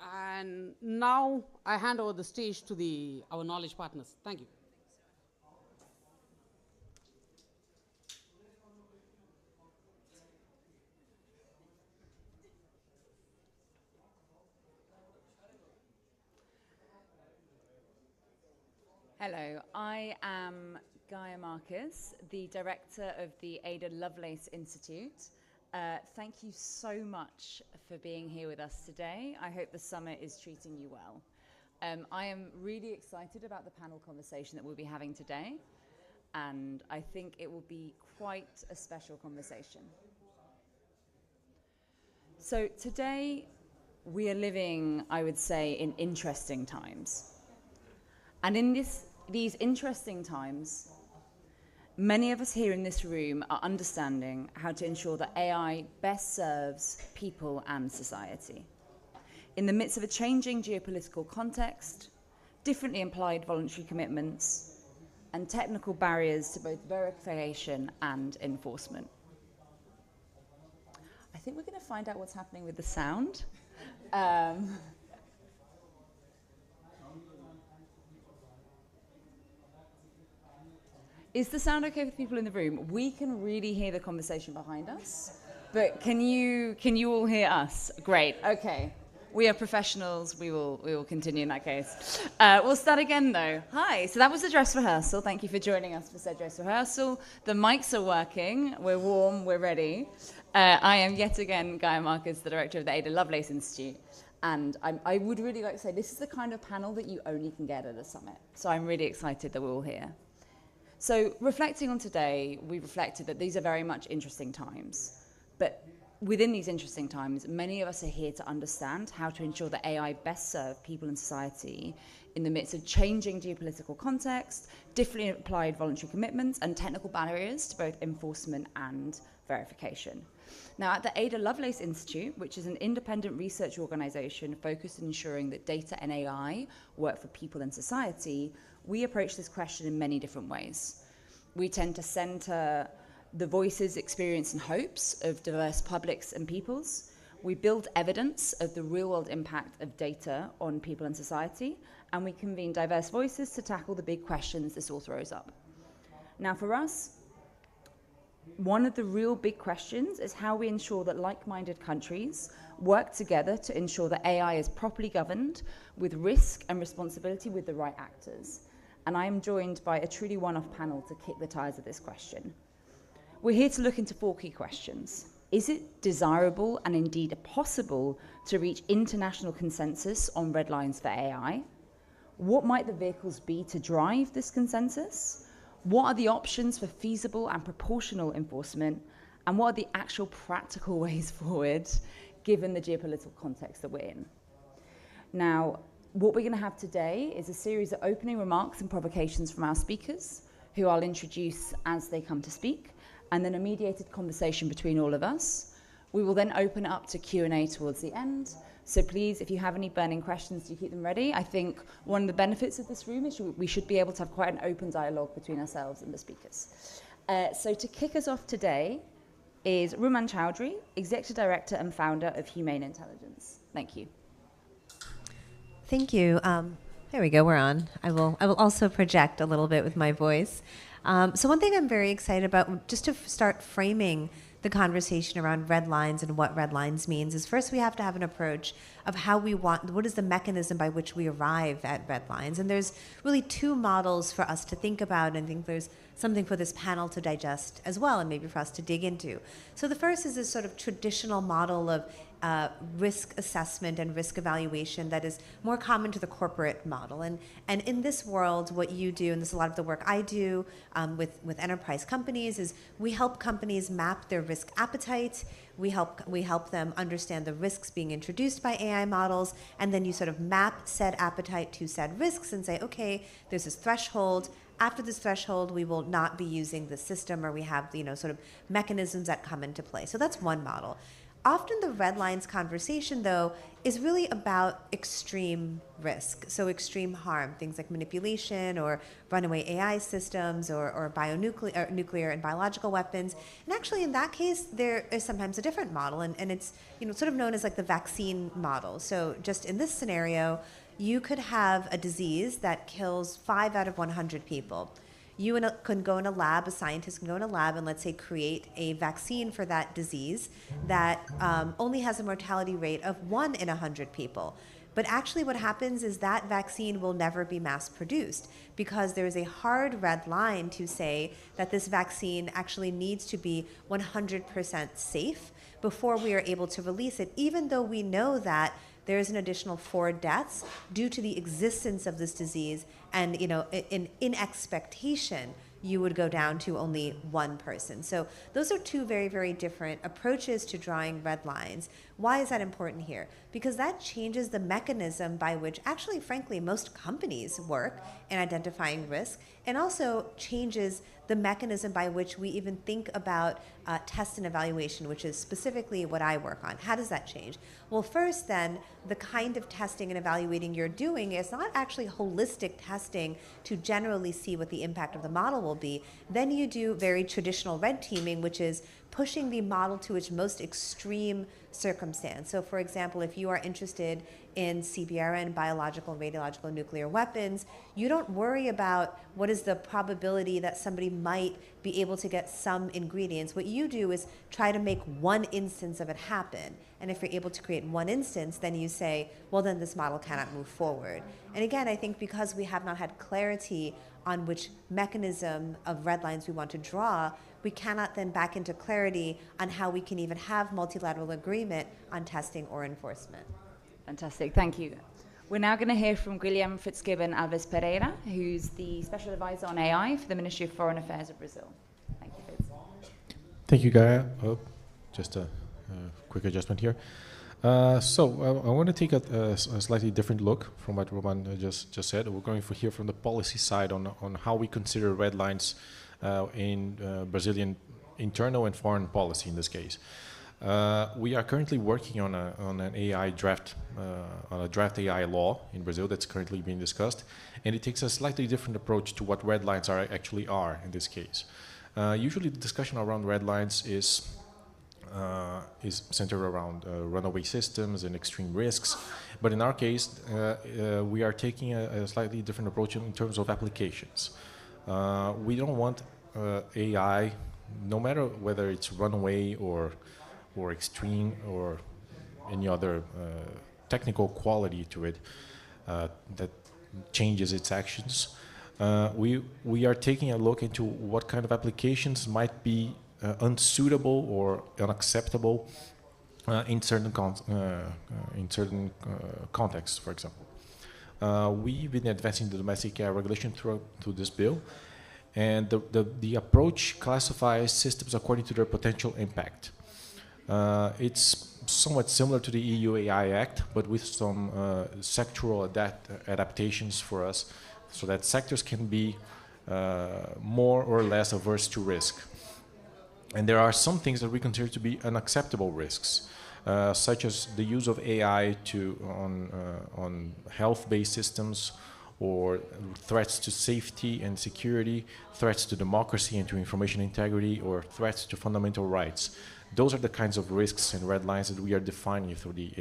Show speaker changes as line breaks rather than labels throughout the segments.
And now I hand over the stage to our knowledge partners. Thank you.
Hello, I am Gaia Marcus, the director of the Ada Lovelace Institute. Thank you so much for being here with us today. I hope the summit is treating you well. I am really excited about the panel conversation that we'll be having today, and I think it will be quite a special conversation. So today, we are living, I would say, in interesting times. And in these interesting times, many of us here in this room are understanding how to ensure that AI best serves people and society. In the midst of a changing geopolitical context, differently implied voluntary commitments, and technical barriers to both verification and enforcement. I think we're going to find out what's happening with the sound. Is the sound okay with people in the room? We can really hear the conversation behind us, but can you all hear us? Great. Okay. We are professionals. We will continue in that case. We'll start again though. Hi. So that was the dress rehearsal. Thank you for joining us for said dress rehearsal. The mics are working. We're warm. We're ready. I am yet again Gaia Marcus, the director of the Ada Lovelace Institute. And I would really like to say this is the kind of panel that you only can get at a summit. So I'm really excited that we're all here. So reflecting on today, we reflected that these are very much interesting times. But within these interesting times, many of us are here to understand how to ensure that AI best serve people and society in the midst of changing geopolitical context, differently applied voluntary commitments, and technical barriers to both enforcement and verification. Now, at the Ada Lovelace Institute, which is an independent research organization focused on ensuring that data and AI work for people and society, we approach this question in many different ways. We tend to center the voices, experience, and hopes of diverse publics and peoples. We build evidence of the real-world impact of data on people and society, and we convene diverse voices to tackle the big questions this all throws up. Now, for us, one of the real big questions is how we ensure that like-minded countries work together to ensure that AI is properly governed with risk and responsibility with the right actors. And I am joined by a truly one-off panel to kick the tires of this question. We're here to look into 4 key questions. Is it desirable and indeed possible to reach international consensus on red lines for AI? What might the vehicles be to drive this consensus? What are the options for feasible and proportional enforcement? And what are the actual practical ways forward, given the geopolitical context that we're in? Now, what we're going to have today is a series of opening remarks and provocations from our speakers, who I'll introduce as they come to speak, and then a mediated conversation between all of us. We will then open it up to Q&A towards the end. So please, if you have any burning questions, do keep them ready. I think one of the benefits of this room is we should be able to have quite an open dialogue between ourselves and the speakers. So to kick us off today is Ruman Chowdhury, Executive Director and Founder of Humane Intelligence. Thank you.
Thank you. There we go, we're on. I will also project a little bit with my voice. So one thing I'm very excited about, just to start framing the conversation around red lines and what red lines means, is first we have to have an approach of how we want, what is the mechanism by which we arrive at red lines. And there's really 2 models for us to think about, and I think there's something for this panel to digest as well, and maybe for us to dig into. So the first is this sort of traditional model of risk assessment and risk evaluation that is more common to the corporate model. And in this world, what you do, and this is a lot of the work I do with enterprise companies, is we help companies map their risk appetite. We help them understand the risks being introduced by AI models, and then you sort of map said appetite to said risks and say, okay, there's this threshold. After this threshold, we will not be using the system, or we have sort of mechanisms that come into play. So that's one model. Often the red lines conversation, though, is really about extreme risk. So extreme harm, things like manipulation or runaway AI systems or nuclear and biological weapons. And actually, in that case, there is sometimes a different model, and it's sort of known as like the vaccine model. So just in this scenario, you could have a disease that kills 5 out of 100 people. You can go in a lab, a scientist can go in a lab and let's say create a vaccine for that disease that only has a mortality rate of 1 in 100 people. But actually what happens is that vaccine will never be mass produced because there is a hard red line to say that this vaccine actually needs to be 100% safe before we are able to release it, even though we know that there is an additional 4 deaths due to the existence of this disease, and in expectation, you would go down to only 1 person. So those are 2 very, very different approaches to drawing red lines. Why is that important here? Because that changes the mechanism by which, actually, frankly, most companies work in identifying risk, and also changes the mechanism by which we even think about test and evaluation, which is specifically what I work on. How does that change? Well, first then, the kind of testing and evaluating you're doing is not actually holistic testing to generally see what the impact of the model will be. Then you do very traditional red teaming, which is pushing the model to its most extreme circumstance. So for example, if you are interested in CBRN, biological, radiological, nuclear weapons, you don't worry about what is the probability that somebody might be able to get some ingredients. What you do is try to make 1 instance of it happen. And if you're able to create 1 instance, then you say, well, then this model cannot move forward. And again, I think because we have not had clarity on which mechanism of red lines we want to draw, we cannot then back into clarity on how we can even have multilateral agreement on testing or enforcement.
Fantastic, thank you. We're now going to hear from Guilherme Fitzgibbon Alves Pereira, who's the Special Advisor on AI for the Ministry of Foreign Affairs of Brazil. Thank you, Fitz.
Thank you, Gaia. Just a quick adjustment here. So I want to take a slightly different look from what Roman just said. We're going to hear from the policy side on how we consider red lines in Brazilian internal and foreign policy in this case. We are currently working on an AI draft, on a draft AI law in Brazil that's currently being discussed, and it takes a slightly different approach to what red lines actually are in this case. Usually the discussion around red lines is centered around runaway systems and extreme risks, but in our case, we are taking a slightly different approach in terms of applications. We don't want AI, no matter whether it's runaway or extreme or any other technical quality to it that changes its actions. We are taking a look into what kind of applications might be unsuitable or unacceptable in certain contexts, for example. We've been advancing the domestic AI regulation through this bill, and the approach classifies systems according to their potential impact. It's somewhat similar to the EU AI Act, but with some sectoral adaptations for us, so that sectors can be more or less averse to risk. And there are some things that we consider to be unacceptable risks, such as the use of AI on health-based systems, or threats to safety and security, threats to democracy and to information integrity, or threats to fundamental rights. Those are the kinds of risks and red lines that we are defining through the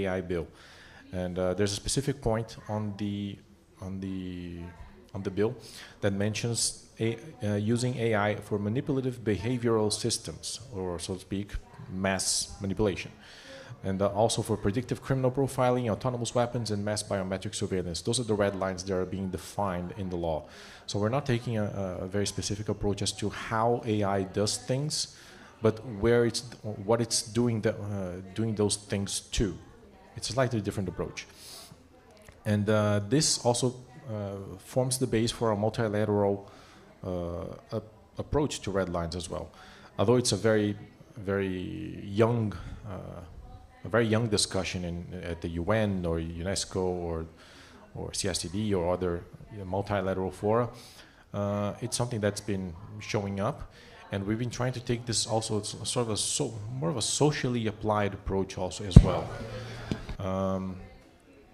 AI bill. And there's a specific point on the bill that mentions using AI for manipulative behavioral systems, or so to speak, mass manipulation. And also for predictive criminal profiling, autonomous weapons, and mass biometric surveillance. Those are the red lines that are being defined in the law. So we're not taking a very specific approach as to how AI does things, but what it's doing those things to. It's a slightly different approach. And this also forms the base for a multilateral approach to red lines as well. Although it's a very young discussion at the UN or UNESCO or CSTD or other multilateral fora, it's something that's been showing up, And we've been trying to take this also as sort of more of a socially applied approach also as well.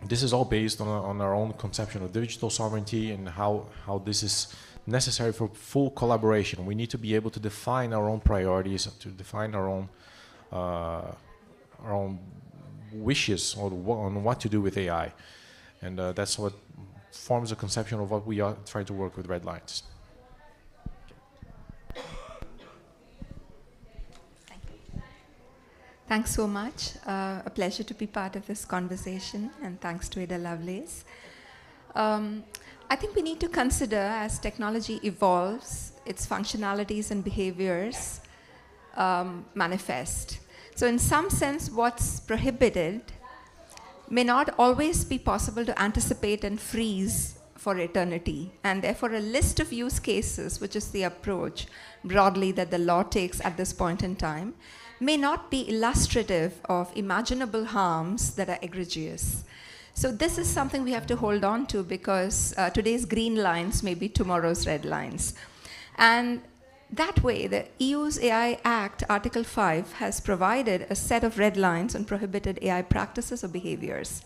This is all based on our own conception of digital sovereignty and how this is necessary for full collaboration. We need to be able to define our own priorities, to define our own wishes on what to do with AI. And that's what forms a conception of what we are trying to work with Red Lines.
Thanks so much. A pleasure to be part of this conversation, and thanks to Ada Lovelace. I think we need to consider, as technology evolves, its functionalities and behaviors manifest. So in some sense, what's prohibited may not always be possible to anticipate and freeze for eternity. And therefore, a list of use cases, which is the approach broadly that the law takes at this point in time, may not be illustrative of imaginable harms that are egregious. So this is something we have to hold on to, because today's green lines may be tomorrow's red lines. And that way, the EU's AI Act, Article 5, has provided a set of red lines on prohibited AI practices or behaviors.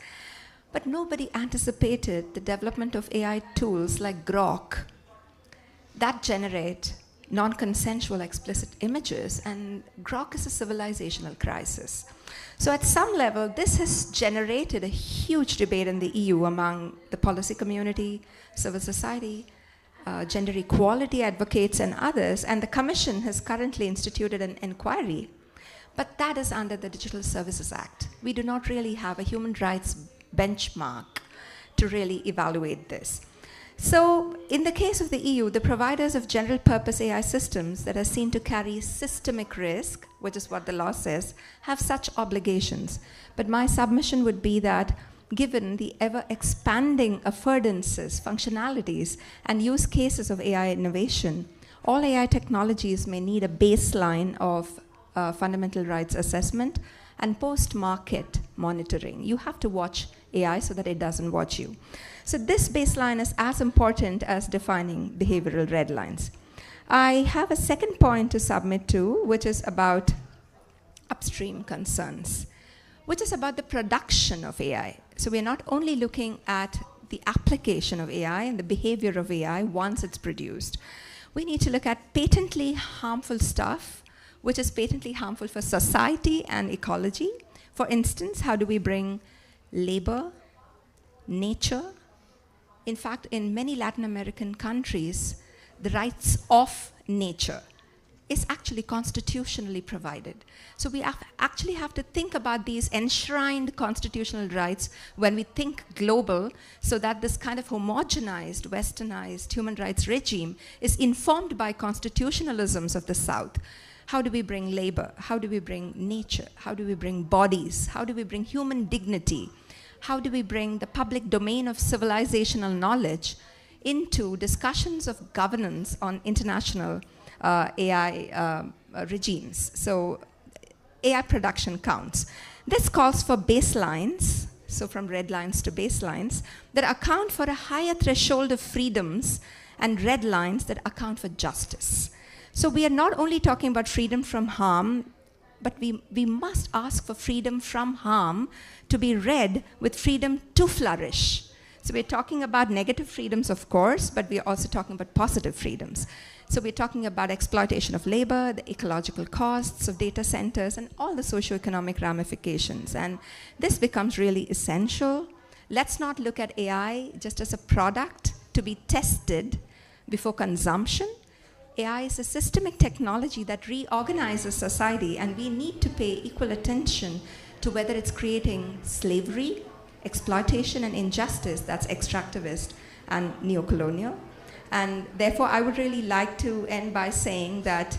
But nobody anticipated the development of AI tools like Grok that generate non-consensual explicit images, and Grok is a civilizational crisis. So at some level, this has generated a huge debate in the EU among the policy community, civil society, gender equality advocates, and others, and the Commission has currently instituted an inquiry. But that is under the Digital Services Act. We do not really have a human rights benchmark to really evaluate this. So in the case of the EU, the providers of general purpose AI systems that are seen to carry systemic risk, which is what the law says, have such obligations. But my submission would be that given the ever-expanding affordances, functionalities, and use cases of AI innovation, all AI technologies may need a baseline of fundamental rights assessment and post-market monitoring. You have to watch AI so that it doesn't watch you. So this baseline is as important as defining behavioral red lines. I have a second point to submit to, which is about upstream concerns, which is about the production of AI. So we're not only looking at the application of AI and the behavior of AI once it's produced. We need to look at patently harmful stuff, which is patently harmful for society and ecology. For instance, how do we bring labor, nature? In fact, in many Latin American countries, the rights of nature is actually constitutionally provided. So we actually have to think about these enshrined constitutional rights when we think global, so that this kind of homogenized, westernized human rights regime is informed by constitutionalisms of the South. How do we bring labor? How do we bring nature? How do we bring bodies? How do we bring human dignity? How do we bring the public domain of civilizational knowledge into discussions of governance on international AI regimes? So AI production counts. This calls for baselines, so from red lines to baselines, that account for a higher threshold of freedoms, and red lines that account for justice. So we are not only talking about freedom from harm, but we must ask for freedom from harm to be read with freedom to flourish. So we're talking about negative freedoms, of course, but we're also talking about positive freedoms. So we're talking about exploitation of labor, the ecological costs of data centers, and all the socioeconomic ramifications. And this becomes really essential. Let's not look at AI just as a product to be tested before consumption. AI is a systemic technology that reorganizes society, and we need to pay equal attention to whether it's creating slavery, exploitation, and injustice that's extractivist and neocolonial. And therefore, I would really like to end by saying that,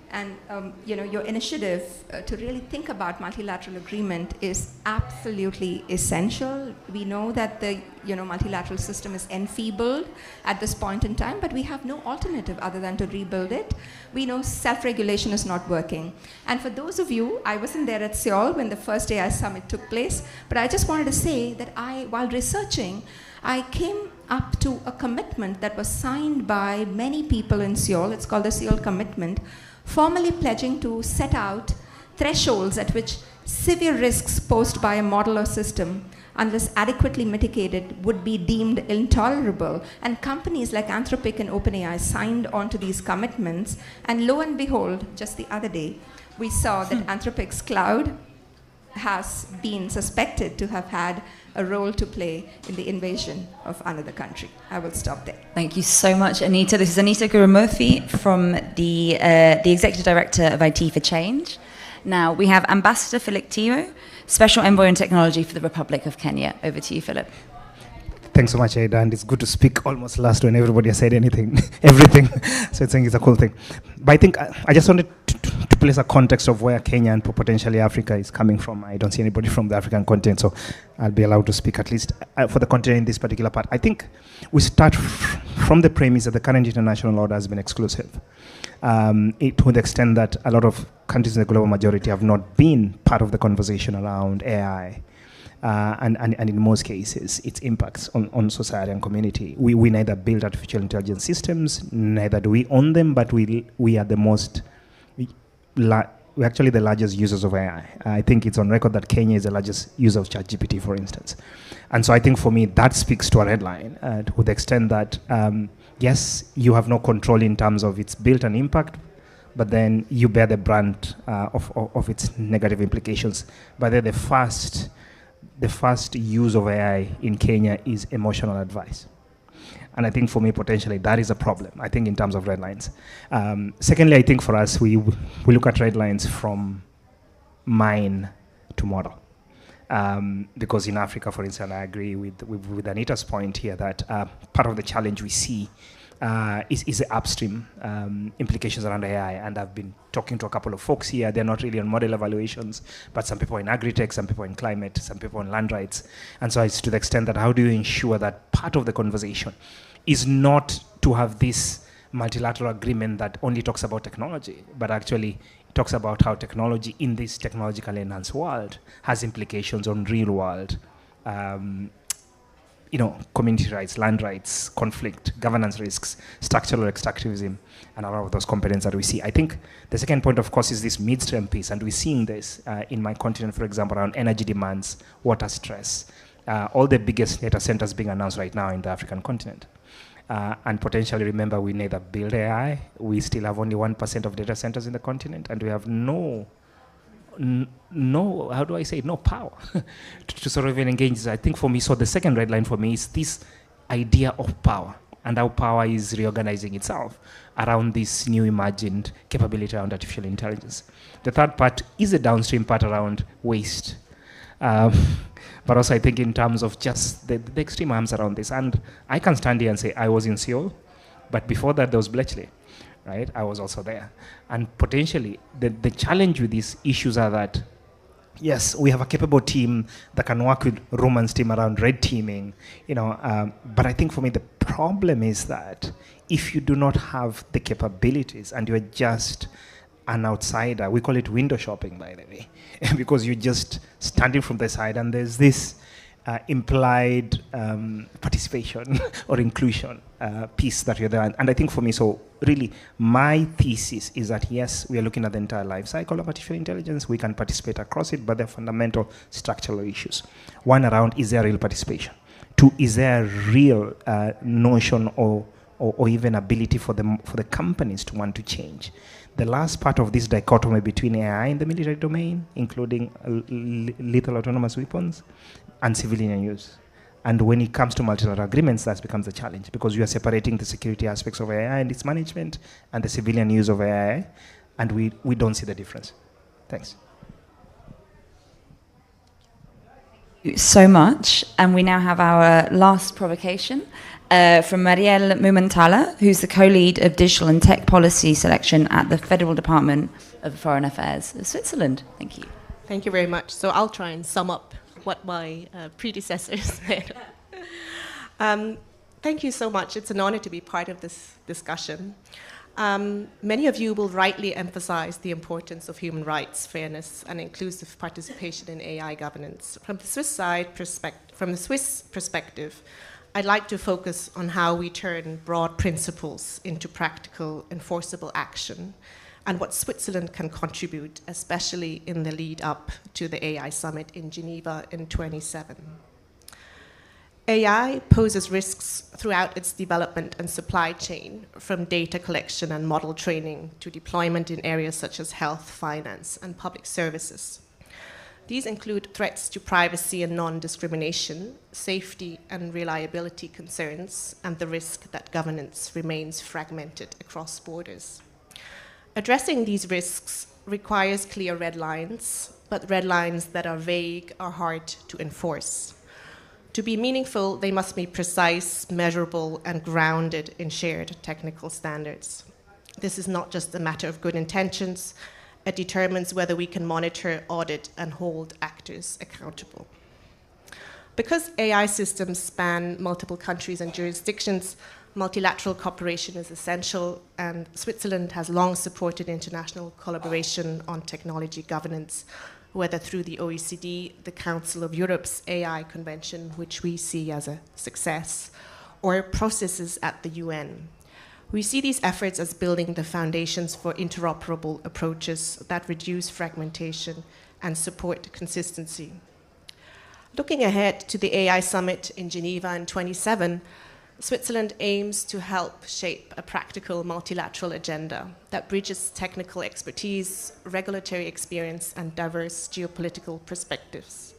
and your initiative to really think about multilateral agreement is absolutely essential. We know that the multilateral system is enfeebled at this point in time, but we have no alternative other than to rebuild it. We know self-regulation is not working. And for those of you, I wasn't there at Seoul when the first AI summit took place, but I just wanted to say that while researching, I came up to a commitment that was signed by many people in Seoul. It's called the Seoul Commitment, formally pledging to set out thresholds at which severe risks posed by a model or system, unless adequately mitigated, would be deemed intolerable. And companies like Anthropic and OpenAI signed on to these commitments. And lo and behold, just the other day, we saw that Anthropic's cloud has been suspected to have had a role to play in the invasion of another country. I will stop there.
Thank you so much, Anita. This is Anita Gurumurthy from the Executive Director of IT for Change. Now, we have Ambassador Philip Tio, Special Envoy on Technology for the Republic of Kenya. Over to you, Philip.
Thanks so much, Ada, and it's good to speak almost last when everybody has said anything, everything. So I think it's a cool thing. But I think I just wanted to place a context of where Kenya and potentially Africa is coming from. I don't see anybody from the African continent, so I'll be allowed to speak at least for the continent in this particular part. I think we start from the premise that the current international order has been exclusive. To the extent that a lot of countries in the global majority have not been part of the conversation around AI. And in most cases, its impacts on society and community. We neither build artificial intelligence systems, neither do we own them, but we are the most, we're actually the largest users of AI. I think it's on record that Kenya is the largest user of ChatGPT, for instance. And so I think for me, that speaks to a headline to the extent that, yes, you have no control in terms of its built and impact, but then you bear the brunt of its negative implications. But then the first use of AI in Kenya is emotional advice. And I think for me, potentially, that is a problem, I think, in terms of red lines. Secondly, I think for us, we look at red lines from mine to model. Because in Africa, for instance, I agree with Anita's point here that part of the challenge we see is the upstream implications around AI. And I've been talking to a couple of folks here. They're not really on model evaluations, but some people in agri-tech, some people in climate, some people in land rights. And so it's to the extent that how do you ensure that part of the conversation is not to have this multilateral agreement that only talks about technology, but actually talks about how technology in this technologically enhanced world has implications on real world community rights, land rights, conflict, governance risks, structural extractivism, and a lot of those components that we see. I think the second point, of course, is this midstream piece, and we're seeing this in my continent, for example, around energy demands, water stress, all the biggest data centers being announced right now in the African continent. And potentially, remember, we neither build AI, we still have only 1% of data centers in the continent, and we have no power to sort of engage this. I think for me, so the second red line for me is this idea of power and how power is reorganizing itself around this new imagined capability around artificial intelligence. The third part is a downstream part around waste. But also I think in terms of just the extreme arms around this. And I can stand here and say I was in Seoul, but before that there was Bletchley. Right? I was also there. And potentially, the challenge with these issues are that, yes, we have a capable team that can work with Roman's team around red teaming, but I think for me, the problem is that if you do not have the capabilities and you're just an outsider, we call it window shopping, by the way, because you're just standing from the side and there's this implied participation or inclusion piece that you're there. And I think for me, so really my thesis is that yes, we are looking at the entire life cycle of artificial intelligence. We can participate across it, but there are fundamental structural issues. One around, is there real participation? Two, is there a real notion or even ability for the companies to want to change? The last part of this dichotomy between AI in the military domain, including lethal autonomous weapons, and civilian use. And when it comes to multilateral agreements, that becomes a challenge because you are separating the security aspects of AI and its management and the civilian use of AI, and we don't see the difference. Thanks.
Thank you so much. And we now have our last provocation from Marielle Mumantala, who's the co-lead of Digital and Tech Policy Selection at the Federal Department of Foreign Affairs of Switzerland. Thank you.
Thank you very much. So I'll try and sum up what my predecessors said. Thank you so much. It's an honor to be part of this discussion. Many of you will rightly emphasize the importance of human rights, fairness, and inclusive participation in AI governance. From the Swiss perspective, I'd like to focus on how we turn broad principles into practical, enforceable action, and what Switzerland can contribute, especially in the lead up to the AI summit in Geneva in 2027. AI poses risks throughout its development and supply chain, from data collection and model training to deployment in areas such as health, finance, and public services. These include threats to privacy and non-discrimination, safety and reliability concerns, and the risk that governance remains fragmented across borders. Addressing these risks requires clear red lines, but red lines that are vague are hard to enforce. To be meaningful, they must be precise, measurable, and grounded in shared technical standards. This is not just a matter of good intentions. It determines whether we can monitor, audit, and hold actors accountable. Because AI systems span multiple countries and jurisdictions, multilateral cooperation is essential, and Switzerland has long supported international collaboration on technology governance, whether through the OECD, the Council of Europe's AI Convention, which we see as a success, or processes at the UN. We see these efforts as building the foundations for interoperable approaches that reduce fragmentation and support consistency. Looking ahead to the AI summit in Geneva in 2027, Switzerland aims to help shape a practical multilateral agenda that bridges technical expertise, regulatory experience, and diverse geopolitical perspectives.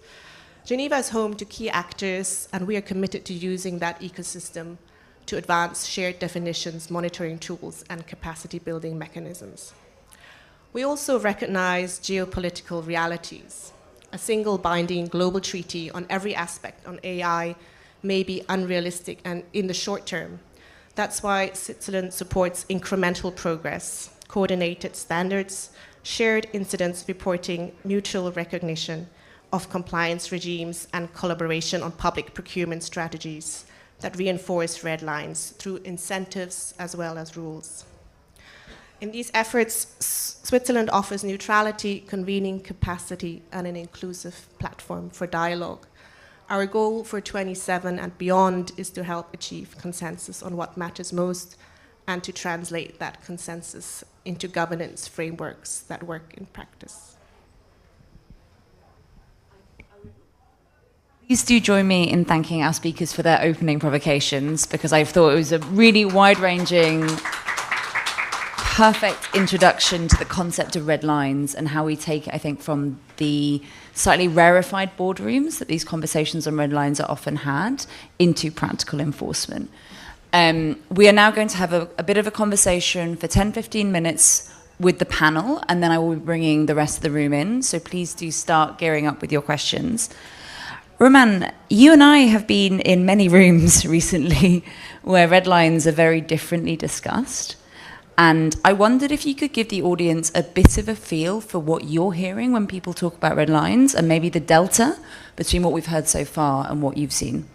Geneva is home to key actors, and we are committed to using that ecosystem to advance shared definitions, monitoring tools, and capacity building mechanisms. We also recognize geopolitical realities. A single binding global treaty on every aspect on AI may be unrealistic and in the short term. That's why Switzerland supports incremental progress, coordinated standards, shared incidents reporting, mutual recognition of compliance regimes, and collaboration on public procurement strategies that reinforce red lines through incentives as well as rules. In these efforts, Switzerland offers neutrality, convening capacity, and an inclusive platform for dialogue. Our goal for 27 and beyond is to help achieve consensus on what matters most and to translate that consensus into governance frameworks that work in practice.
Please do join me in thanking our speakers for their opening provocations, because I thought it was a really wide-ranging, perfect introduction to the concept of red lines and how we take it, I think, from the slightly rarefied boardrooms that these conversations on red lines are often had into practical enforcement. We are now going to have a bit of a conversation for 10-15 minutes with the panel, and then I will be bringing the rest of the room in, so please do start gearing up with your questions. Roman, you and I have been in many rooms recently where red lines are very differently discussed. And I wondered if you could give the audience a bit of a feel for what you're hearing when people talk about red lines, and maybe the delta between what we've heard so far and what you've seen.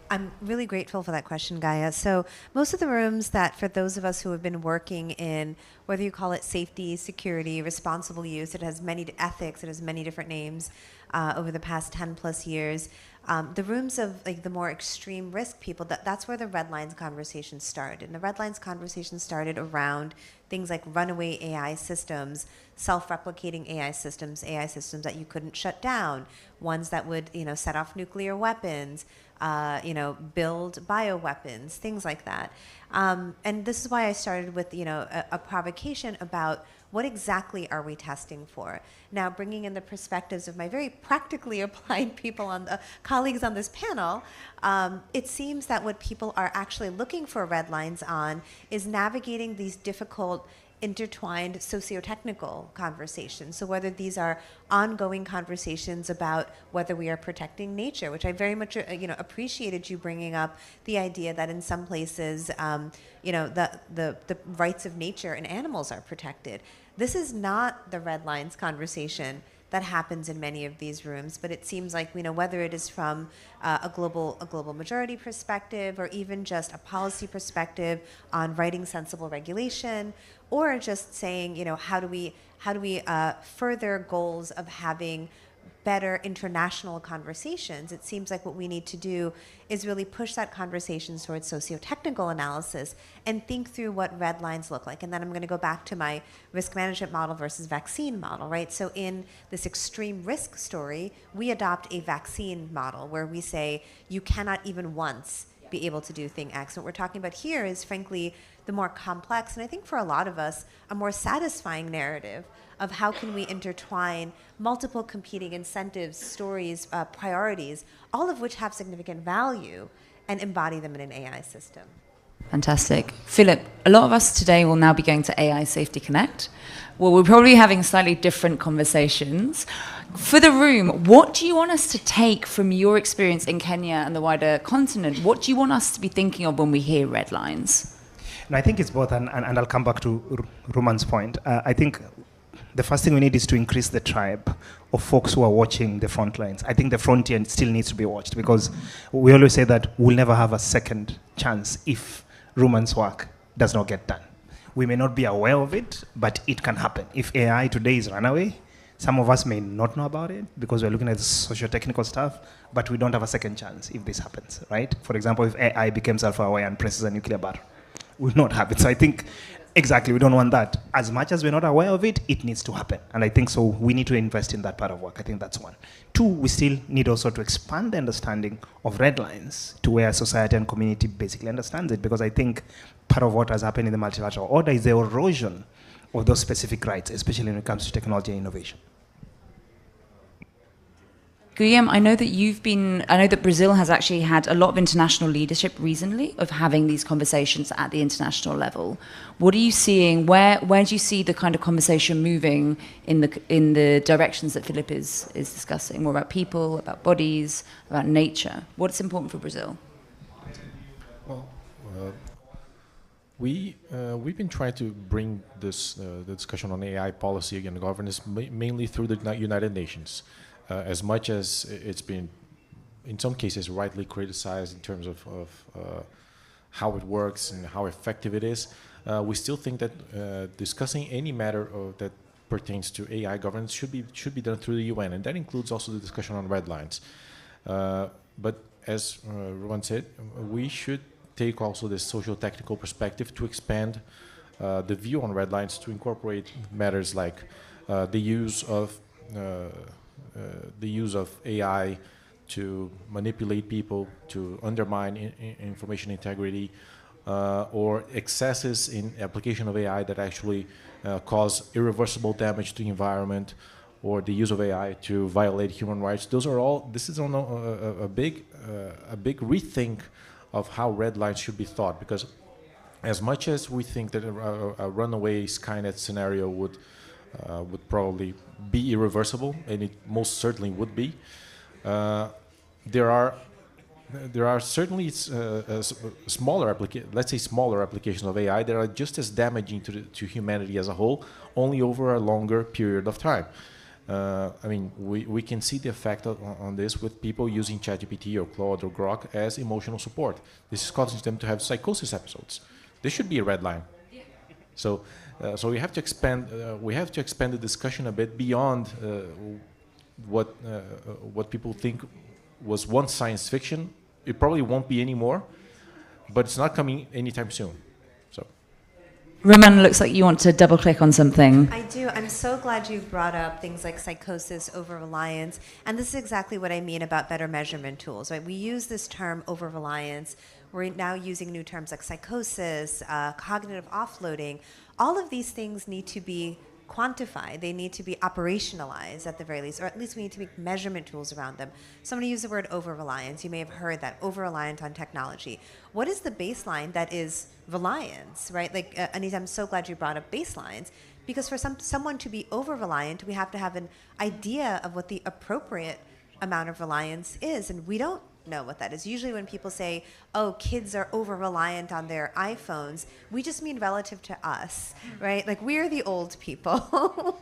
I'm really grateful for that question, Gaia. So most of the rooms that, for those of us who have been working in, whether you call it safety, security, responsible use, it has many ethics, it has many different names over the past 10 plus years. The rooms of like the more extreme risk people, that's where the red lines conversation started. And the red lines conversation started around things like runaway AI systems, self-replicating AI systems that you couldn't shut down, ones that would, set off nuclear weapons, build bioweapons, things like that. And this is why I started with, a provocation about what exactly are we testing for? Now, bringing in the perspectives of my very practically applied people on the colleagues on this panel, it seems that what people are actually looking for red lines on is navigating these difficult, intertwined socio-technical conversations. So whether these are ongoing conversations about whether we are protecting nature, which I very much appreciated you bringing up the idea that in some places, the rights of nature and animals are protected. This is not the red lines conversation that happens in many of these rooms, but it seems like, whether it is from a global majority perspective or even just a policy perspective on writing sensible regulation, or just saying, how do we further goals of having better international conversations, it seems like what we need to do is really push that conversation towards socio-technical analysis and think through what red lines look like. And then I'm going to go back to my risk management model versus vaccine model, right? So in this extreme risk story, we adopt a vaccine model where we say you cannot even once be able to do thing X. What we're talking about here is, frankly, the more complex, and I think for a lot of us, a more satisfying narrative of how can we intertwine multiple competing incentives, stories, priorities, all of which have significant value, and embody them in an AI system.
Fantastic. Philip, a lot of us today will now be going to AI Safety Connect. Well, we're probably having slightly different conversations. For the room, what do you want us to take from your experience in Kenya and the wider continent? What do you want us to be thinking of when we hear red lines?
And I think it's both, and I'll come back to Ruman's point. I think the first thing we need is to increase the tribe of folks who are watching the front lines. I think the frontier still needs to be watched, because we always say that we'll never have a second chance if Ruman's work does not get done. We may not be aware of it, but it can happen. If AI today is runaway, some of us may not know about it because we're looking at the socio-technical stuff, but we don't have a second chance if this happens, right? For example, if AI becomes alpha-aware and presses a nuclear battle, we'll not have it. So I think, exactly, we don't want that. As much as we're not aware of it, it needs to happen. And I think so we need to invest in that part of work. I think that's one. Two, we still need also to expand the understanding of red lines to where society and community basically understands it, because I think part of what has happened in the multilateral order is the erosion of those specific rights, especially when it comes to technology and innovation.
Guillaume, I know that Brazil has actually had a lot of international leadership recently of having these conversations at the international level. What are you seeing? Where do you see the kind of conversation moving in the directions that Philip is discussing? More about people, about bodies, about nature. What's important for Brazil?
Well, we've been trying to bring this the discussion on AI policy and governance mainly through the United Nations. As much as it's been, in some cases, rightly criticized in terms of how it works and how effective it is, we still think that discussing any matter that pertains to AI governance should be done through the UN, and that includes also the discussion on red lines. But as Rowan said, we should take also this social-technical perspective to expand the view on red lines to incorporate matters like the use of AI to manipulate people, to undermine information integrity, or excesses in application of AI that actually cause irreversible damage to the environment, or the use of AI to violate human rights. This is on a big rethink of how red lines should be thought, because as much as we think that a runaway Skynet scenario would probably be irreversible, and it most certainly would be, there are certainly smaller applications of AI that are just as damaging to humanity as a whole, only over a longer period of time. I mean, we can see the effect on this with people using ChatGPT or Claude or Grok as emotional support. This is causing them to have psychosis episodes. This should be a red line. So we have to expand. The discussion a bit beyond what people think was once science fiction. It probably won't be anymore, but it's not coming anytime soon. So,
Roman, looks like you want to double click on something.
I do. I'm so glad you brought up things like psychosis, over-reliance, and this is exactly what I mean about better measurement tools. Right? We use this term over-reliance. We're now using new terms like psychosis, cognitive offloading. All of these things need to be quantified. They need to be operationalized at the very least, or at least we need to make measurement tools around them. So I'm going to use the word over-reliance. You may have heard that, over-reliant on technology. What is the baseline that is reliance, right? Like, Anita, I'm so glad you brought up baselines, because for someone to be over-reliant, we have to have an idea of what the appropriate amount of reliance is, and we don't know what that is. Usually when people say, oh, kids are over-reliant on their iPhones, we just mean relative to us, right? Like, we're the old people.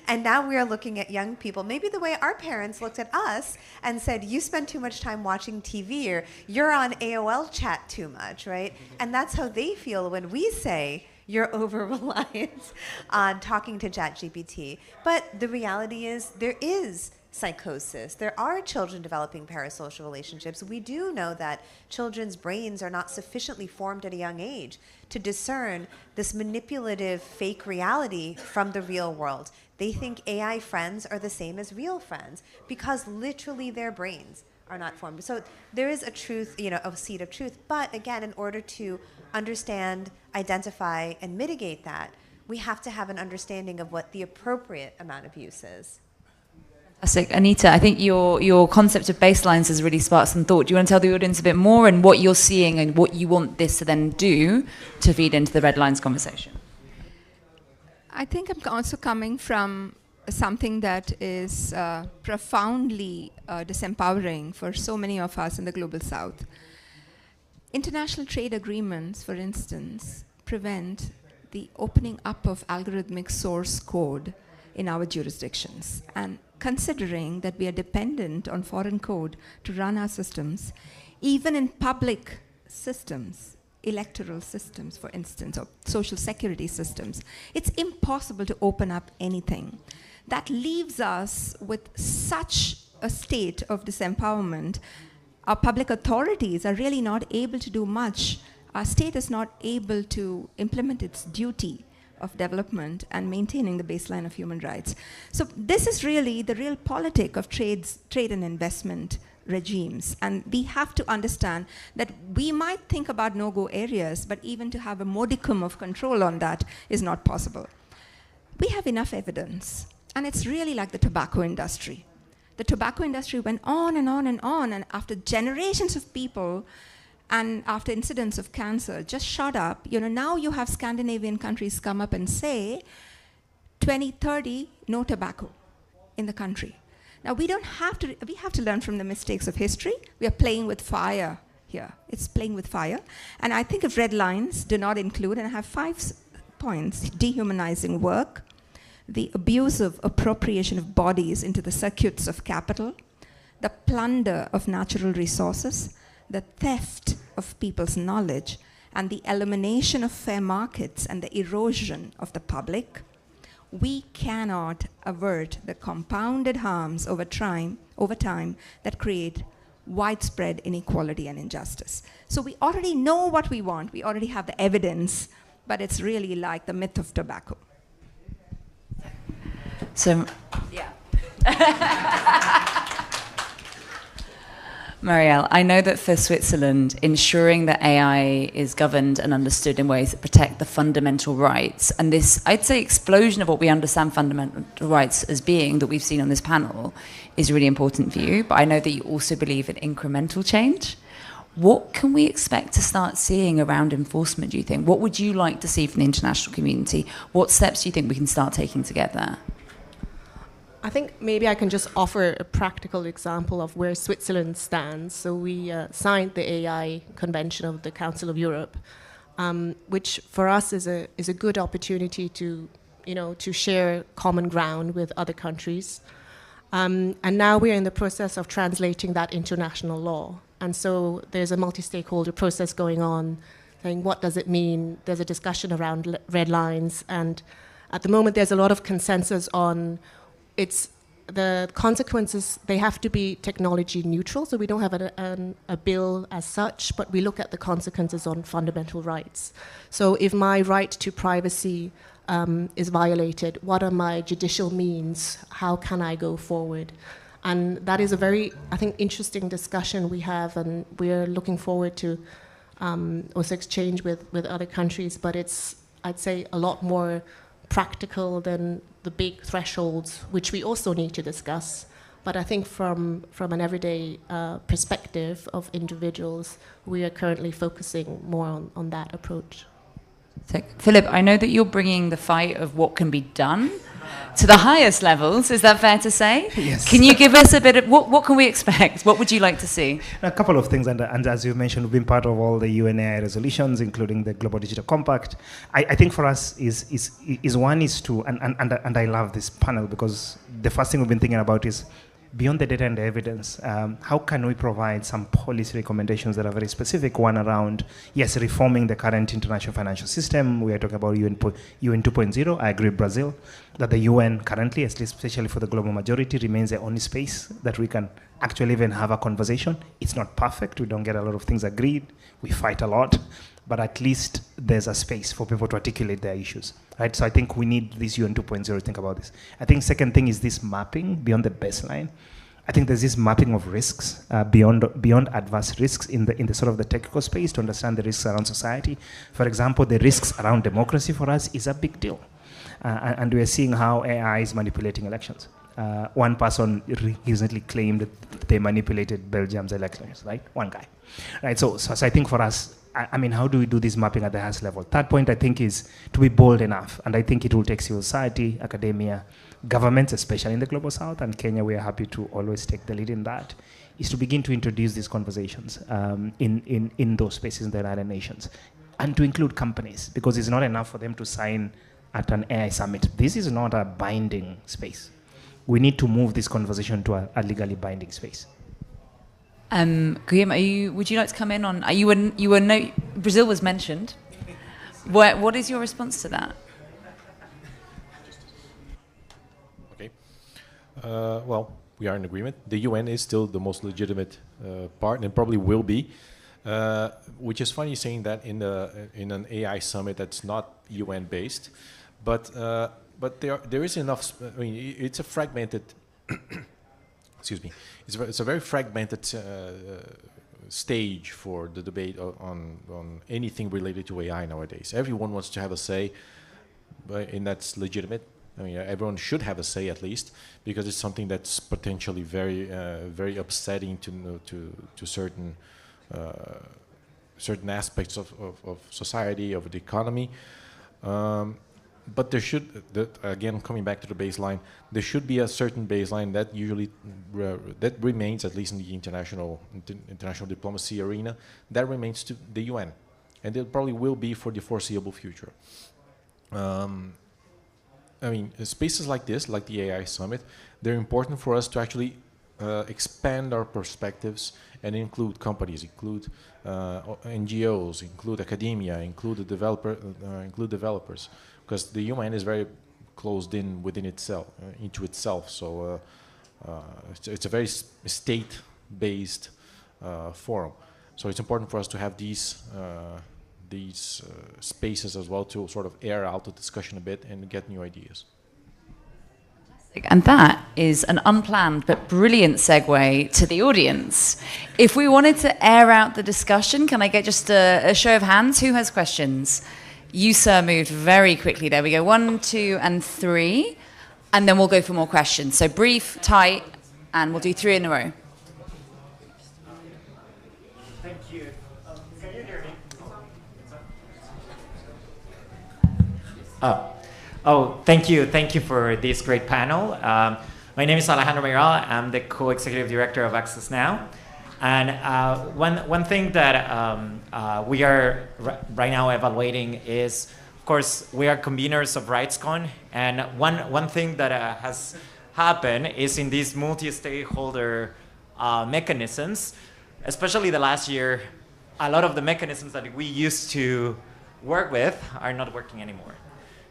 And now we are looking at young people, maybe the way our parents looked at us and said, you spend too much time watching TV, or you're on AOL chat too much, right? And that's how they feel when we say, you're over-reliant on talking to ChatGPT. But the reality is there is psychosis. There are children developing parasocial relationships. We do know that children's brains are not sufficiently formed at a young age to discern this manipulative fake reality from the real world. They think AI friends are the same as real friends because literally their brains are not formed. So there is a truth, a seed of truth. But again, in order to understand, identify, and mitigate that, we have to have an understanding of what the appropriate amount of use is.
Fantastic. Anita, I think your concept of baselines has really sparked some thought. Do you want to tell the audience a bit more and what you're seeing and what you want this to then do to feed into the red lines conversation?
I think I'm also coming from something that is profoundly disempowering for so many of us in the global south. International trade agreements, for instance, prevent the opening up of algorithmic source code in our jurisdictions. And considering that we are dependent on foreign code to run our systems, even in public systems, electoral systems, for instance, or social security systems, it's impossible to open up anything. That leaves us with such a state of disempowerment. Our public authorities are really not able to do much. Our state is not able to implement its duty of development and maintaining the baseline of human rights. So this is really the real politic of trade and investment regimes. And we have to understand that we might think about no-go areas, but even to have a modicum of control on that is not possible. We have enough evidence, and it's really like the tobacco industry. The tobacco industry went on and on and on, and after generations of people and after incidents of cancer just shot up, now you have Scandinavian countries come up and say, 2030, no tobacco in the country. Now we have to learn from the mistakes of history. We are playing with fire here. It's playing with fire. And I think if red lines do not include, and I have 5 points: dehumanizing work, the abusive appropriation of bodies into the circuits of capital, the plunder of natural resources, the theft of people's knowledge, and the elimination of fair markets and the erosion of the public, we cannot avert the compounded harms over time that create widespread inequality and injustice. So we already know what we want. We already have the evidence, but it's really like the myth of tobacco.
So, yeah. Marielle, I know that for Switzerland, ensuring that AI is governed and understood in ways that protect the fundamental rights, and this, I'd say, explosion of what we understand fundamental rights as being that we've seen on this panel is really important for you. But I know that you also believe in incremental change. What can we expect to start seeing around enforcement, do you think? What would you like to see from the international community? What steps do you think we can start taking together?
I think maybe I can just offer a practical example of where Switzerland stands. So we signed the AI Convention of the Council of Europe, which for us is a good opportunity to share common ground with other countries. And now we're in the process of translating that into national law. And so there's a multi-stakeholder process going on, saying what does it mean? There's a discussion around red lines, and at the moment there's a lot of consensus on the consequences. They have to be technology neutral, so we don't have a bill as such, but we look at the consequences on fundamental rights. So if my right to privacy is violated, what are my judicial means? How can I go forward? And that is a very, I think, interesting discussion we have, and we're looking forward to also exchange with other countries, but it's, I'd say, a lot more practical than the big thresholds, which we also need to discuss. But I think from an everyday perspective of individuals, we are currently focusing more on that approach.
So, Philip, I know that you're bringing the fight of what can be done to the highest levels. Is that fair to say?
Yes.
Can you give us a bit of, what can we expect? What would you like to see?
A couple of things, and as you mentioned, we've been part of all the UNAI resolutions, including the Global Digital Compact. I think for us is one is to, and I love this panel, because the first thing we've been thinking about is beyond the data and the evidence, how can we provide some policy recommendations that are very specific? One around, yes, reforming the current international financial system. We are talking about UN 2.0. I agree with Brazil that the UN currently, especially for the global majority, remains the only space that we can actually even have a conversation. It's not perfect. We don't get a lot of things agreed. We fight a lot. But at least there's a space for people to articulate their issues, right? So I think we need this UN 2.0 to think about this. I think second thing is this mapping beyond the baseline. I think there's this mapping of risks beyond adverse risks in the sort of the technical space to understand the risks around society. For example, the risks around democracy for us is a big deal. And we are seeing how AI is manipulating elections. One person recently claimed that they manipulated Belgium's elections, right? One guy, right? So I think for us, I mean, how do we do this mapping at the highest level? Third point, I think, is to be bold enough. And I think it will take civil society, academia, governments, especially in the Global South, and Kenya, we are happy to always take the lead in that, is to begin to introduce these conversations in those spaces in the United Nations. And to include companies, because it's not enough for them to sign at an AI summit. This is not a binding space. We need to move this conversation to a legally binding space.
Guillaume, would you like to come in on? Brazil was mentioned. What is your response to that?
Okay. Well, we are in agreement. The UN is still the most legitimate part, and probably will be. Which is funny saying that in an AI summit that's not UN based, but there is enough. I mean, it's a fragmented. Excuse me. It's a very fragmented stage for the debate on anything related to AI nowadays. Everyone wants to have a say, and that's legitimate. I mean, everyone should have a say at least, because it's something that's potentially very upsetting to certain aspects of society, of the economy. But there should, again, coming back to the baseline, there should be a certain baseline that usually that remains, at least in the international diplomacy arena, that remains to the UN, and it probably will be for the foreseeable future. I mean, spaces like this, like the AI Summit, they're important for us to actually expand our perspectives and include companies, include NGOs, include academia, include developers, because the UN is very closed in within itself, into itself. So it's a very state-based forum. So it's important for us to have these spaces as well to sort of air out the discussion a bit and get new ideas.
And that is an unplanned but brilliant segue to the audience. If we wanted to air out the discussion, can I get just a show of hands? Who has questions? You, sir, moved very quickly. There we go. 1, 2, and 3. And then we'll go for more questions. So brief, tight, and we'll do 3 in a row.
Thank you. Can you hear me? Thank you. Thank you for this great panel. My name is Alejandro Mayral. I'm the co-executive director of Access Now. And one thing that we are right now evaluating is, of course, we are conveners of RightsCon. And one thing that has happened is in these multi-stakeholder mechanisms, especially the last year, a lot of the mechanisms that we used to work with are not working anymore.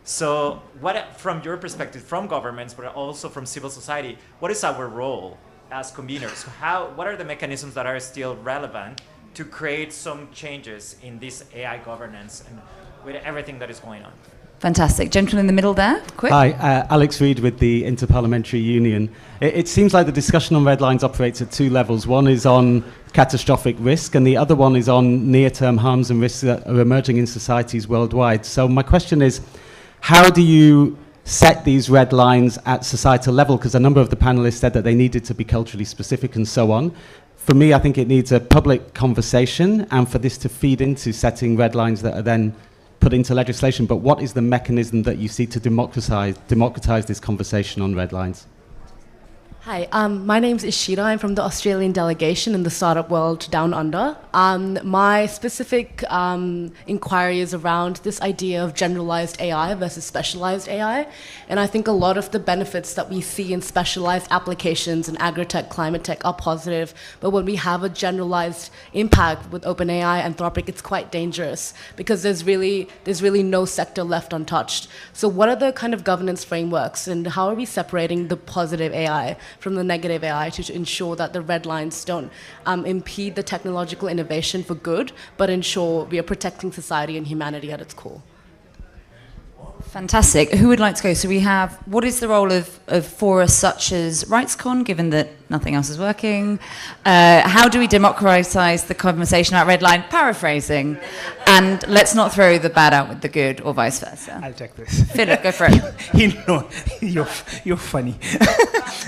So what, from your perspective, from governments, but also from civil society, what is our role as conveners? What are the mechanisms that are still relevant to create some changes in this AI governance and with everything that is going on?
Fantastic. Gentleman in the middle there, quick.
Hi, Alex Reid with the Interparliamentary Union. It seems like the discussion on red lines operates at 2 levels. One is on catastrophic risk, and the other one is on near-term harms and risks that are emerging in societies worldwide. So my question is, how do you set these red lines at societal level? Because a number of the panelists said that they needed to be culturally specific and so on. For me, I think it needs a public conversation and for this to feed into setting red lines that are then put into legislation. But what is the mechanism that you see to democratize this conversation on red lines?
Hi, my name's Ishita. I'm from the Australian delegation in the startup world down under. My specific inquiry is around this idea of generalized AI versus specialized AI. And I think a lot of the benefits that we see in specialized applications in agri-tech, climate tech are positive. But when we have a generalized impact with OpenAI and Anthropic, it's quite dangerous because there's really no sector left untouched. So what are the kind of governance frameworks and how are we separating the positive AI from the negative AI to ensure that the red lines don't impede the technological innovation for good, but ensure we are protecting society and humanity at its core?
Fantastic. Who would like to go? So we have, what is the role of forums such as RightsCon, given that nothing else is working? How do we democratize the conversation about red line? Paraphrasing. And let's not throw the bad out with the good, or vice versa.
I'll take this.
Philip, go for it.
You're funny.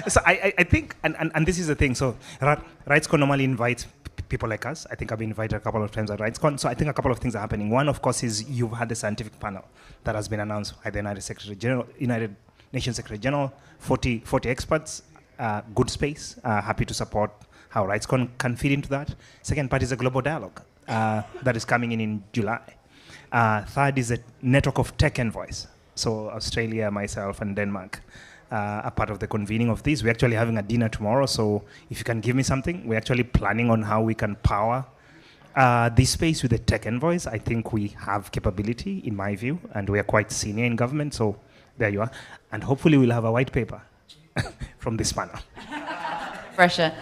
So I think, and this is the thing, so RightsCon normally invites people like us. I think I've been invited a couple of times at RightsCon. So I think a couple of things are happening. One, of course, is you've had the scientific panel that has been announced by the United Nations Secretary General, 40 experts, good space, happy to support how RightsCon can fit into that. Second part is a global dialogue that is coming in July. Third is a network of tech envoys. So Australia, myself, and Denmark are part of the convening of this. We're actually having a dinner tomorrow, so if you can give me something, we're actually planning on how we can power this space with the tech envoys. I think we have capability, in my view, and we are quite senior in government, so there you are. And hopefully we'll have a white paper from this panel.
Pressure.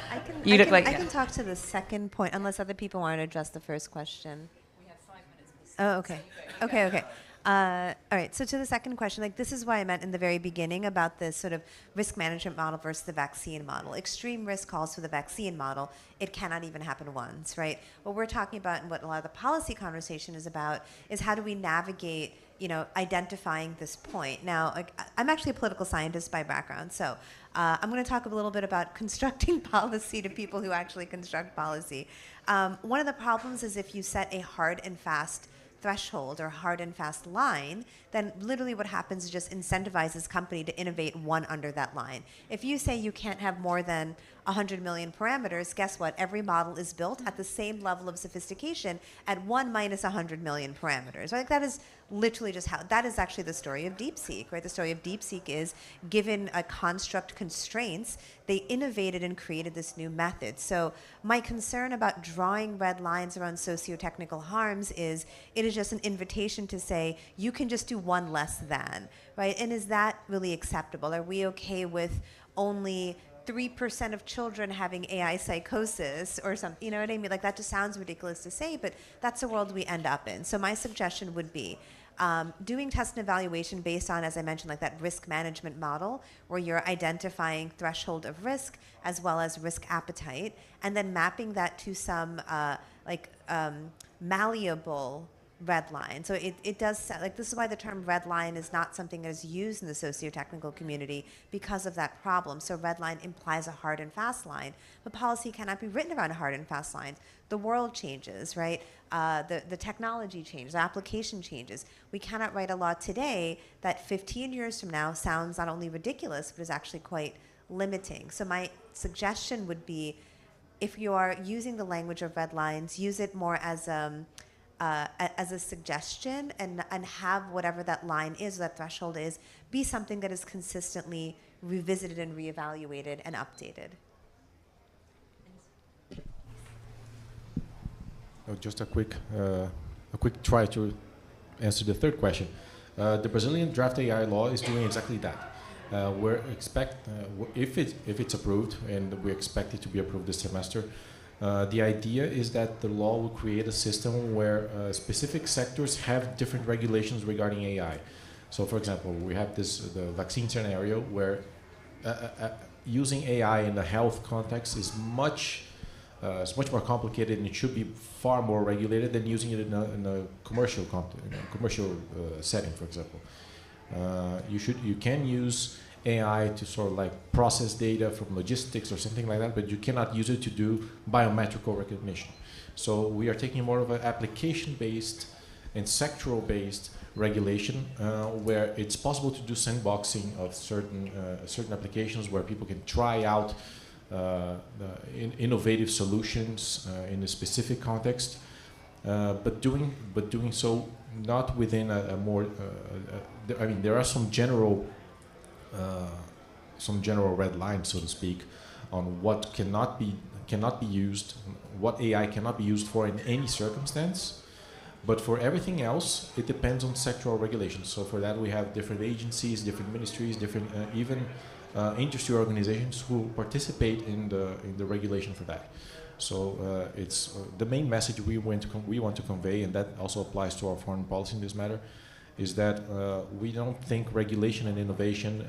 I can talk to the second point, unless other people want to address the first question. We have 5 minutes. Oh, okay. Okay. All right, so to the second question, like this is why I meant in the very beginning about this sort of risk management model versus the vaccine model. Extreme risk calls for the vaccine model. It cannot even happen once, right? What we're talking about and what a lot of the policy conversation is about is how do we navigate, identifying this point. Now, I'm actually a political scientist by background, so I'm going to talk a little bit about constructing policy to people who actually construct policy. One of the problems is if you set a hard and fast threshold or hard and fast line, then literally what happens is just incentivizes company to innovate one under that line. If you say you can't have more than 100 million parameters, guess what? Every model is built at the same level of sophistication at 1 minus 100 million parameters. Right? That is literally just how, that is actually the story of DeepSeek, right? The story of DeepSeek is, given a construct constraints, they innovated and created this new method. So my concern about drawing red lines around socio-technical harms is, it is just an invitation to say, you can just do one less than, right? And is that really acceptable? Are we okay with only 3% of children having AI psychosis or something, you know what I mean? Like that just sounds ridiculous to say, but that's the world we end up in. So my suggestion would be doing test and evaluation based on, as I mentioned, like that risk management model where you're identifying threshold of risk as well as risk appetite, and then mapping that to some malleable red line. So it does, like this is why the term red line is not something that is used in the socio-technical community because of that problem. So red line implies a hard and fast line, but policy cannot be written around a hard and fast lines. The world changes, right? The technology changes, the application changes. We cannot write a law today that 15 years from now sounds not only ridiculous, but is actually quite limiting. So my suggestion would be, if you are using the language of red lines, use it more as a suggestion, and have whatever that line is, that threshold is, be something that is consistently revisited and reevaluated and updated.
Just a quick try to answer the third question. The Brazilian draft AI law is doing exactly that. If it's approved, and we expect it to be approved this semester, the idea is that the law will create a system where specific sectors have different regulations regarding AI. So, for example, we have the vaccine scenario where using AI in the health context is much more complicated, and it should be far more regulated than using it in a commercial setting, for example. You can use AI to sort of like process data from logistics or something like that, but you cannot use it to do biometrical recognition. So we are taking more of an application-based and sectoral-based regulation, where it's possible to do sandboxing of certain applications where people can try out innovative solutions in a specific context, but doing so not within a more. I mean, there are some general red lines, so to speak, on what cannot be used, what AI cannot be used for in any circumstance. But for everything else, it depends on sectoral regulations. So for that, we have different agencies, different ministries, different even industry organizations who participate in the regulation for that. So it's the main message we want to convey, and that also applies to our foreign policy in this matter, is that we don't think regulation and innovation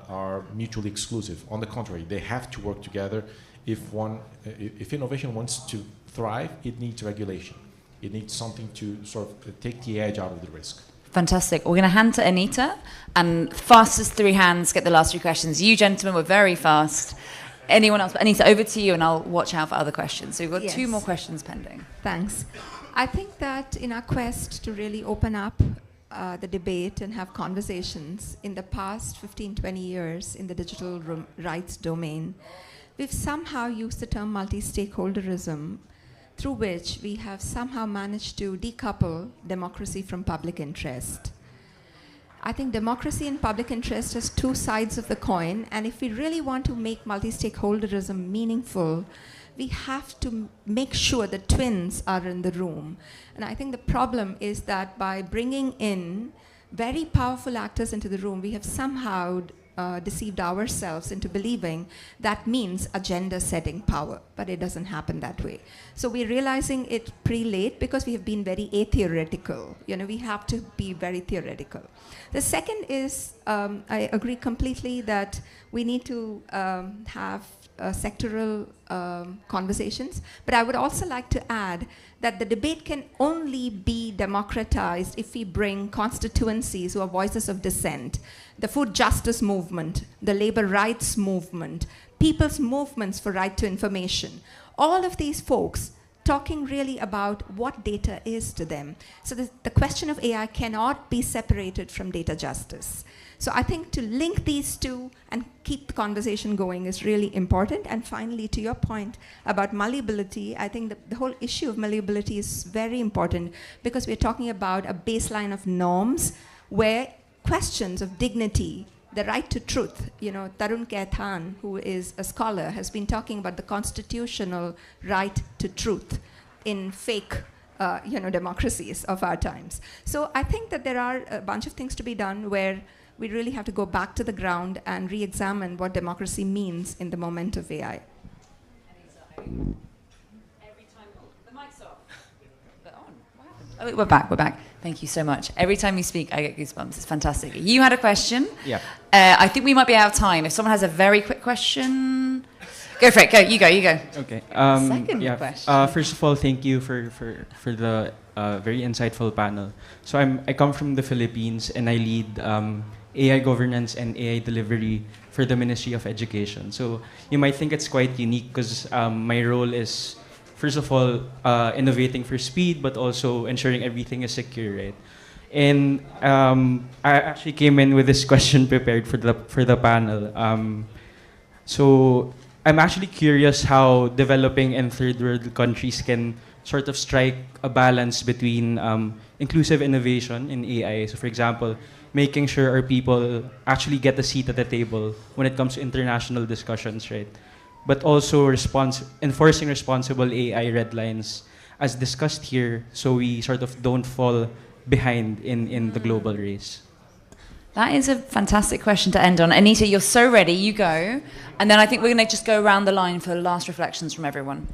are mutually exclusive. On the contrary, they have to work together. If innovation wants to thrive, it needs regulation. It needs something to sort of take the edge out of the risk.
Fantastic. We're going to hand to Anita, and fastest 3 hands get the last 3 questions. You gentlemen were very fast. Anyone else? Anita, over to you, and I'll watch out for other questions. So we've got 2 more questions pending.
Thanks. I think that in our quest to really open up the debate and have conversations in the past 15, 20 years in the digital rights domain, we've somehow used the term multi-stakeholderism, through which we have somehow managed to decouple democracy from public interest. I think democracy and public interest is 2 sides of the coin, and if we really want to make multi-stakeholderism meaningful, we have to make sure the twins are in the room. And I think the problem is that by bringing in very powerful actors into the room, we have somehow deceived ourselves into believing that means agenda setting power, but it doesn't happen that way. So we're realizing it pretty late because we have been very atheoretical. You know, we have to be very theoretical. The second is, I agree completely that we need to have sectoral conversations, but I would also like to add that the debate can only be democratized if we bring constituencies who are voices of dissent, the food justice movement, the labor rights movement, people's movements for right to information, all of these folks talking really about what data is to them. So the question of AI cannot be separated from data justice. So I think to link these 2 and keep the conversation going is really important. And finally, to your point about malleability, I think the whole issue of malleability is very important because we're talking about a baseline of norms where questions of dignity, the right to truth, you know, Tarun Keithan, who is a scholar, has been talking about the constitutional right to truth in fake democracies of our times. So I think that there are a bunch of things to be done where we really have to go back to the ground and re-examine what democracy means in the moment of AI.
Every time the mic's off. They're on. What happened? Oh, we're back. Thank you so much. Every time you speak, I get goosebumps. It's fantastic. You had a question.
Yeah.
I think we might be out of time. If someone has a very quick question, go for it. Go. You go.
Okay.
Second question.
First of all, thank you for the very insightful panel. So I come from the Philippines, and I lead AI governance and AI delivery for the Ministry of Education. So you might think it's quite unique because my role is, first of all, innovating for speed, but also ensuring everything is secure, right? And I actually came in with this question prepared for the panel. So I'm actually curious how developing and third world countries can sort of strike a balance between inclusive innovation in AI. So for example, making sure our people actually get a seat at the table when it comes to international discussions, right? But also enforcing responsible AI red lines as discussed here, so we sort of don't fall behind in the global race.
That is a fantastic question to end on. Anita, you're so ready. You go. And then I think we're going to just go around the line for last reflections from everyone.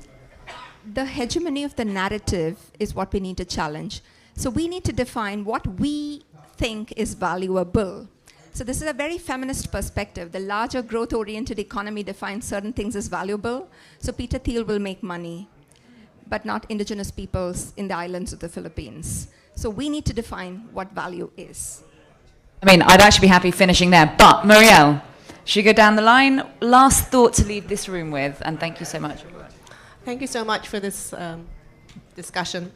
The hegemony of the narrative is what we need to challenge. So we need to define what we think is valuable. So this is a very feminist perspective. The larger growth-oriented economy defines certain things as valuable. So Peter Thiel will make money, but not indigenous peoples in the islands of the Philippines. So we need to define what value is.
I mean, I'd actually be happy finishing there, but Muriel, should we go down the line? Last thought to leave this room with, and thank you so much.
Thank you so much for this discussion.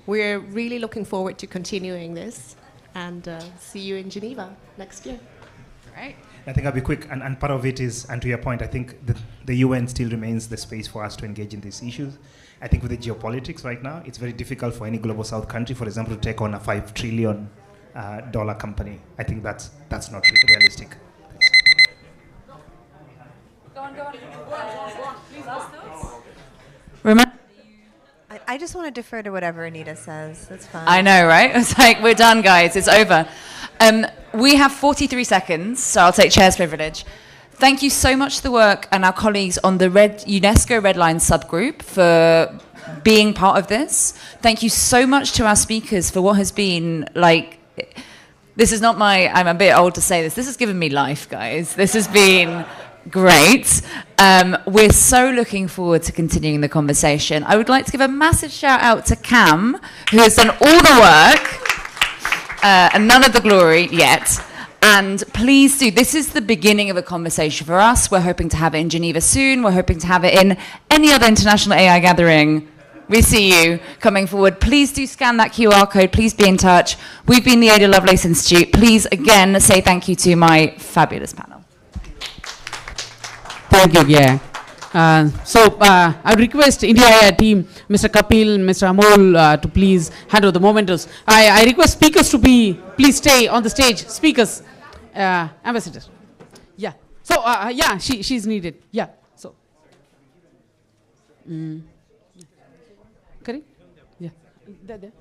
We're really looking forward to continuing this, and see you in Geneva next year.
Right.
I think I'll be quick, and part of it is, and to your point, I think the UN still remains the space for us to engage in these issues. I think with the geopolitics right now, it's very difficult for any global south country, for example, to take on a $5 trillion company. I think that's not realistic.
Go on. Please ask those. Remember.
I just want to defer to whatever Anita says. That's fine.
I know, right? It's like, we're done, guys. It's over. We have 43 seconds, so I'll take chair's privilege. Thank you so much to the work and our colleagues on the UNESCO Red Line subgroup for being part of this. Thank you so much to our speakers for what has been like. This is not I'm a bit old to say this. This has given me life, guys. This has been great. We're so looking forward to continuing the conversation. I would like to give a massive shout out to Cam, who has done all the work and none of the glory yet. And please do, this is the beginning of a conversation for us. We're hoping to have it in Geneva soon. We're hoping to have it in any other international AI gathering. We see you coming forward. Please do scan that QR code. Please be in touch. We've been the Ada Lovelace Institute. Please, again, say thank you to my fabulous panel.
Thank you, yeah. I request India AI team, Mr. Kapil, Mr. Amol, to please hand over the mementos. I request speakers to please stay on the stage. Speakers, ambassador. Yeah. So, yeah, she's needed. Yeah. So. Correct? Yeah. There.